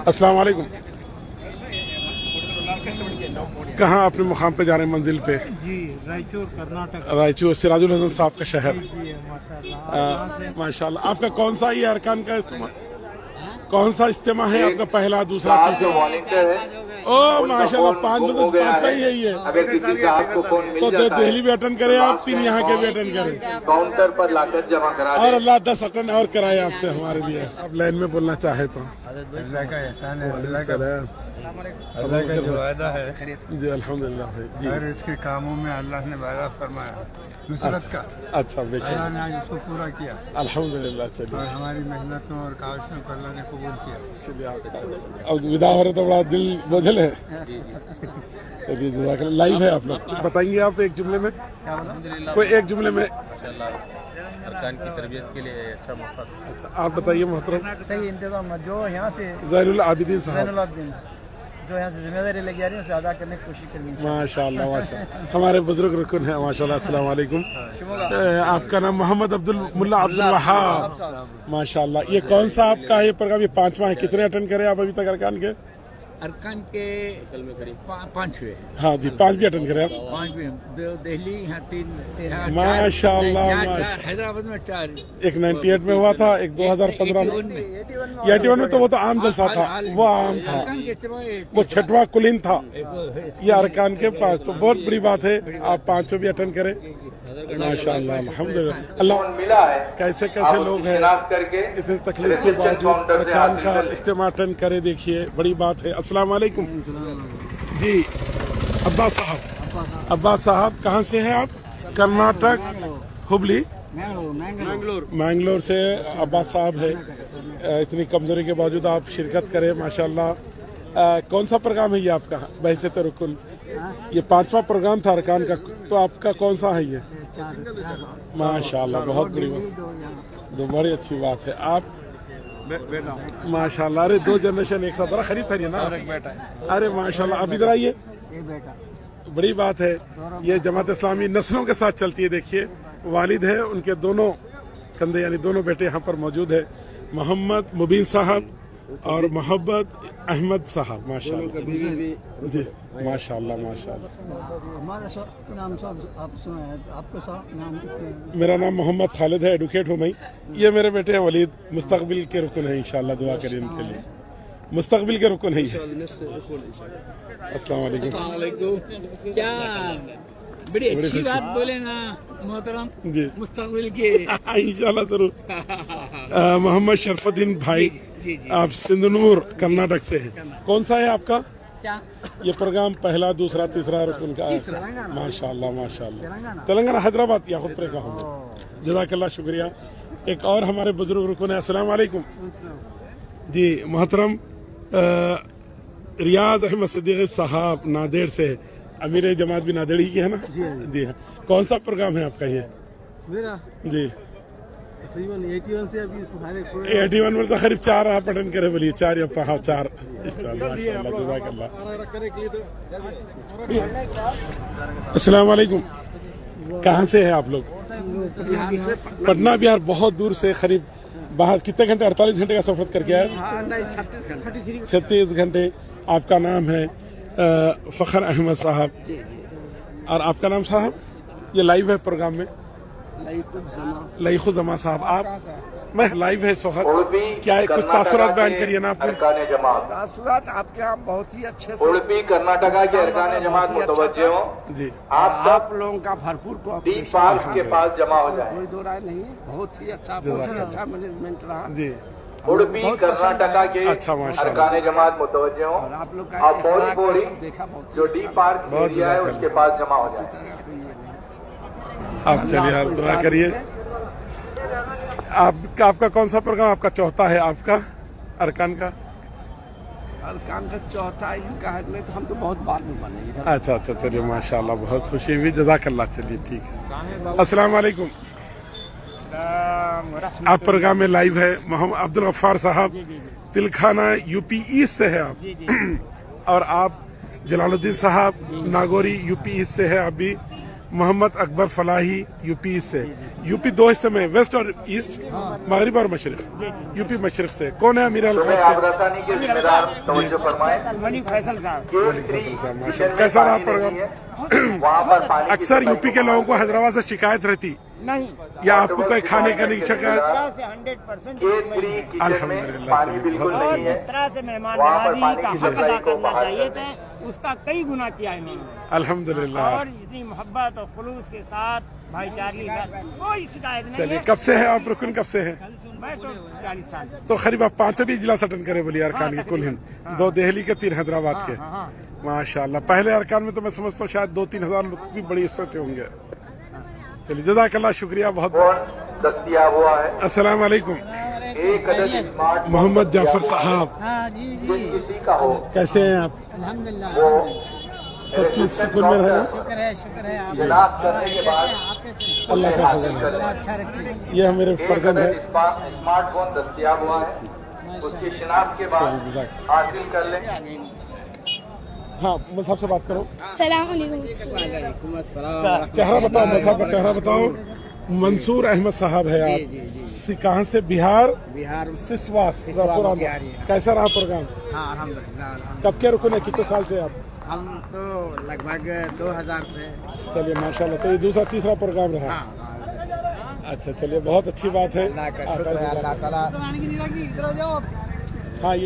अस्सलाम वालेकुम। कहाँ अपने मुकाम पे जा रहे हैं मंजिल पे? जी, रायचूर कर्नाटक। रायचूर सिराजुल हसन साहब का शहर। जी, माशाल्लाह। माशाल्लाह। आपका कौन सा ये अरकान का इस्तेमाल, कौन सा इस्तेमाल है आपका? पहला, दूसरा, तीसरा? ओ माशाल्लाह, 5 बजे 5 ही यही है। अगर किसी से आपको फोन मिल तो जाता दिल्ली भी अटेंड करें आप, 3 यहाँ के भी अटेंड करें, काउंटर पर लाकर जमा करा और अल्लाह 10 अटेंड और कराए आपसे हमारे लिए। आप लाइन में बोलना चाहे तो। अल्लाह का एहसान है, अल्लाह का जो वादा है जी अल्हम्दुलिल्लाह भाई जी। हर इसके कामों में अल्लाह ने वादा फरमाया नुसरत का। अच्छा बेचे, अल्लाह ने आज उसको पूरा किया अल्हम्दुलिल्लाह। और चलिए हमारी मेहनतों और काविशों को अल्लाह ने कबूल किया। चलिए, आप अब विदा हो रहे तो बड़ा दिल बोझल है। चलिए जज़ाकल्लाह। लाइव है आप लोग, बताएंगे आप एक जुमले में? कोई एक जुमले में? अरकान की तरबियत के लिए अच्छा मौका। अच्छा आप बताइए मोहतरम। सही इंतजाम जो यहाँ से ज़ैनुल आबिदीन साहब, ज़ैनुल आबिदीन जो यहाँ से जिम्मेदारी लेके आ रही है उसे अदा करने की कोशिश करनी चाहिए। माशाल्लाह माशाल्लाह। हमारे बुजुर्ग रुकन है माशाल्लाह। अस्सलाम वालेकुम। आपका नाम मोहम्मद अब्दुल मुल्ला अब्दुल वहाब, माशाल्लाह। ये कौन सा आपका है ये प्रोग्राम? ये 5वां है। कितने अटेंड करे आप अभी तक अरकान के? अरकान के कल में करीब 5वें। हाँ जी, 5 भी अटेंड करे आप? 5वें दिल्ली, यहाँ 3, माशाल्लाह माशाल्लाह। हैदराबाद में 4, एक 98 में हुआ था, एक 2015 में, 81 में तो वो तो आम जलसा था, वो आम था, वो 6वां कुलीन था। ये अरकान के 5, तो बहुत बड़ी बात है। आप 5 भी अटेंड करें माशाल्लाह अल्हम्दुलिल्लाह। अल्लाह मिला है। कैसे कैसे लोग हैं करके इतनी तकलीफ के बावजूद अरकान का इस्तेमाल अटेंड करे, देखिए बड़ी बात है। अस्सलाम वालेकुम जी। अब्बास साहब, अब्बास साहब कहाँ से हैं आप? कर्नाटक, हुबली, मैंगलोर से अब्बास साहब है। इतनी कमजोरी के बावजूद आप शिरकत करें माशाल्लाह। कौन सा प्रोग्राम है ये आपका? वैसे तो रुकुन ये 5वां प्रोग्राम था अरकान का, तो आपका कौन सा है ये? माशाल्लाह, बहुत बड़ी बात, तो बड़ी अच्छी बात है। आप माशाल्लाह, अरे 2 जनरेशन एक साथ, बड़ा खरीद था ना। अरे माशाल्लाह, अब इधर आइए, बड़ी बात है। ये जमात इस्लामी नस्लों के साथ चलती है। देखिए वालिद है, उनके दोनों कंधे यानी दोनों बेटे यहाँ पर मौजूद है, मोहम्मद मुबीन साहब और मोहब्बत अहमद साहब। माशाल्लाह जी, माशाल्लाह माशाल्लाह। हमारा नाम सब आप सुना है, आपका नाम? मेरा नाम मोहम्मद खालिद है, एडवोकेट हूँ मैं। ये मेरे बेटे हैं वलीद, मुस्तकबिल के रुकन है, इंशाल्लाह दुआ करें इनके लिए, मुस्तकबिल के रुकन है। अस्सलाम वालेकुम। क्या बड़ी अच्छी बात बोले ना मोहतरम जी, मुस्तकबिल के इंशाल्लाह जरूर। मोहम्मद शरफुद्दीन भाई, आप सिंधनूर कर्नाटक से हैं। कौन सा है आपका क्या ये प्रोग्राम? पहला, दूसरा, तीसरा रुकन का है? माशाल्लाह माशाल्लाह। तेलंगाना, हैदराबाद या खुद का हूँ। जज़ाकल्लाह, शुक्रिया। एक और हमारे बुजुर्ग रुकन है। अस्सलाम वालेकुम जी। मोहतरम रियाज अहमद सिद्दीकी साहब नादेड़ से, अमीर जमात भी नादेड़ ही के है ना? जी हाँ। कौन सा प्रोग्राम है आपका ये? मेरा जी तकरीबन 81 से अभी 81 में तो करीब 4 आप अटेंड करे, बोलिए 4 या 4। अस्सलाम वालेकुम। कहाँ से है आप लोग? पटना बिहार, बहुत दूर से, करीब बाहर कितने घंटे? 48 घंटे का सफर करके आए? 36 घंटे। आपका नाम है फ़खर अहमद साहब, और आपका नाम साहब? ये लाइव है प्रोग्राम में, लईखुज़मा साहब। आप मैं लाइव है सोहर, क्या है कुछ तासुरात बयान करिए ना आपने? तासुरात आपके यहाँ बहुत ही अच्छे से उड़पी कर्नाटका के अरकान जमात मुतवज्जे हो जी। आप लोगों का भरपूर डी पार्क के पास जमा हो जाए। कोई दो राय नहीं है, बहुत ही अच्छा मैनेजमेंट रहा जी। उड़पी कर्नाटका के अच्छा माशाल्लाह। अरकान जमात मुतवज्जे हो, आप लोग आप फौरी फौरी देखा बहुत जो डी पार्क एरिया है उसके पास जमा हो जाए। आप चलिए यार दुआ करिए। आपका कौन सा प्रोग्राम? आपका चौथा है आपका अरकान का? अरकान का चौथा इनका है, नहीं तो हम तो बहुत बाद में बने इधर। अच्छा अच्छा, चलिए माशाल्लाह, बहुत खुशी हुई, जज़ाकल्लाह। चलिए ठीक है। अस्सलाम वालेकुम। आप प्रोग्राम में लाइव है। मोहम्मद अब्दुल गफ्फार साहब, तिलखाना यूपी ईस्ट से है आप, और आप जलालुद्दीन साहब नागौरी यूपी ईस्ट से है आप भी। मोहम्मद अकबर फलाही यूपी से। यूपी दो हिस्से में, वेस्ट और ईस्ट, मगरिब और मशरिक। यूपी मशरिक से कौन है अमीर तुम्हें अल-खैर? आबरसानी के जिम्मेदार तवज्जो फरमाएं। मलिक फैसल साहब। गेट 3 माशाल्लाह। किचन में कैसा रहा पानी प्रोग्राम? नहीं है। वहाँ पर पानी की अक्सर सप्लाई यूपी के लोगों को हैदराबाद से शिकायत रहती, नहीं, या आपको कोई खाने का नहीं शिकायत? से 100% गेट 3 किचन में अल्हम्दुलिल्लाह, पानी चलिए, बिल्कुल बहुत नहीं है। जिस तरह से मेहमान वहाँ पर नवाजी पानी का की हक सप्लाई अदा को करना बहाल चाहिए कर था, उसका कई गुना किया है इन्होंने। अल्हम्दुलिल्लाह। और इतनी मोहब्बत और खुलूस के साथ भाईचारे का कोई शिकायत नहीं चलिए, है। कब से है आप रुकन, कब से है? मैं तो 40 साल से। तो करीब आप 5 भी इजलास अटेंड करे बोलिए अरकान के कुल हिंद, 2 दिल्ली के 3 हैदराबाद के। माशाल्लाह। पहले अरकान में तो मैं समझता हूँ शायद 2-3 हजार लोग भी बड़ी इज्जत से होंगे। चलिए, जज़ाकल्लाह, शुक्रिया बहुत। फोन दस्तयाब हुआ है। अस्सलाम वालेकुम। एक अदद स्मार्ट मोहम्मद जाफर साहब, जिस किसी का हो कैसे हैं आप? अल्हम्दुलिल्लाह, वो सब चीज सुकून में रहना, शुक्र है आप शनाख्त करने के बाद अल्लाह का हासिल फजल कर है। लें। अच्छा रखिए। ये मेरे एक फर्जंद अदद है। स्मार्टफोन दस्तयाब हुआ है, उसकी शनाख्त के बाद हासिल कर लें। हाँ, मज़हब से बात करो। सलाम अलैकुम। चेहरा बताओ, मज़हब का चेहरा बताओ। मंसूर अहमद साहब है आप, कहाँ से? बिहार सिसवास। कैसा रहा प्रोग्राम? हाँ अल्हम्दुलिल्लाह। कब के रुकन है, कितने साल से आप? हम तो लगभग 2000 से। चलिए माशाल्लाह। तो ये दूसरा तीसरा प्रोग्राम रहा। हाँ, अच्छा, चलिए, बहुत अच्छी बात है। अल्लाह का शुक्र है, अल्लाह ताला। हाँ, ये